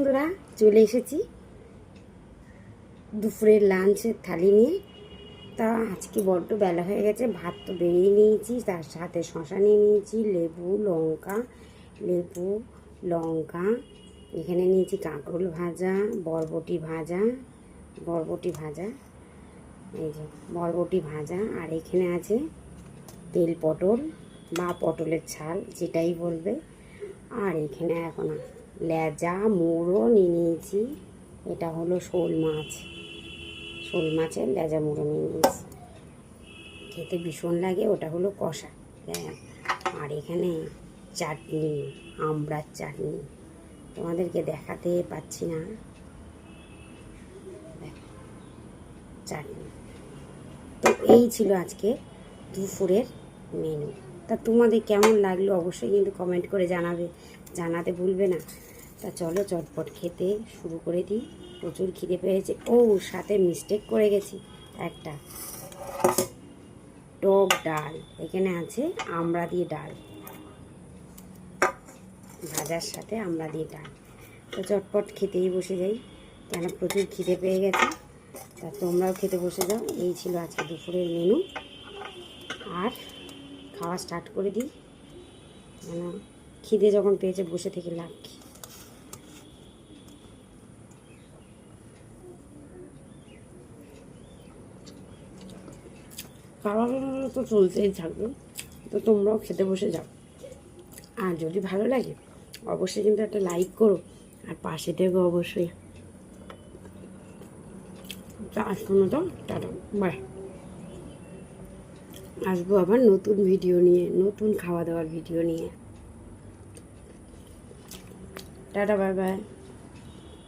বন্ধুরা চলে এসেছি দুপুরের লাঞ্চের থালি নিয়ে। তা আজকে বড্ড বেলা হয়ে গেছে, ভাত তো বেড়েই নিয়েছি, তার সাথে শশা নিয়ে নিয়েছি, লেবু লঙ্কা, এখানে নিয়েছি কাঁকরোল ভাজা, বরবটি ভাজা, এই যে বরবটি ভাজা, আর এখানে আছে তেল পটল বা পটলের ছাল যেটাই বলবে। আর এখানে এখন লেজা মুড়ো নিয়ে নিয়েছি, এটা হলো শোল মাছের লেজা মুড়ো নিয়ে নিয়েছি, খেতে ভীষণ লাগে, ওটা হলো কষা। হ্যাঁ, আর এখানে চাটনি, আমড়ার চাটনি, তোমাদেরকে দেখাতে পাচ্ছি না, চাটনি। তো এই ছিল আজকে দুপুরের মেনু। তা তোমাদের কেমন লাগলো অবশ্যই কিন্তু কমেন্ট করে জানাতে ভুলবে না। তা চলো চটপট খেতে শুরু করে দিই, প্রচুর খিদে পেয়েছে। ও সাথে মিস্টেক করে গেছি, একটা টক ডাল, এখানে আছে আমড়া দিয়ে ডাল, ভাজার সাথে আমড়া দিয়ে ডাল। তো চটপট খেতেই বসে যাই, কেন প্রচুর খিদে পেয়ে গেছে। তা তোমরাও খেতে বসে যাও। এই ছিল আজকে দুপুরের মেনু, আর খাওয়া স্টার্ট করে দিই, কেন খিদে যখন পেয়েছে বসে থেকে লাভ কি। খাওয়া তো চলতেই থাকবে, তো তোমরাও খেতে বসে যাও। আর যদি ভালো লাগে অবশ্যই কিন্তু একটা লাইক করো, আর পাশে থেকো অবশ্যই। তা শোনো তো, টাটা বাই। আসবো আবার নতুন ভিডিও নিয়ে, নতুন খাওয়া দাওয়ার ভিডিও নিয়ে। Tata bye bye.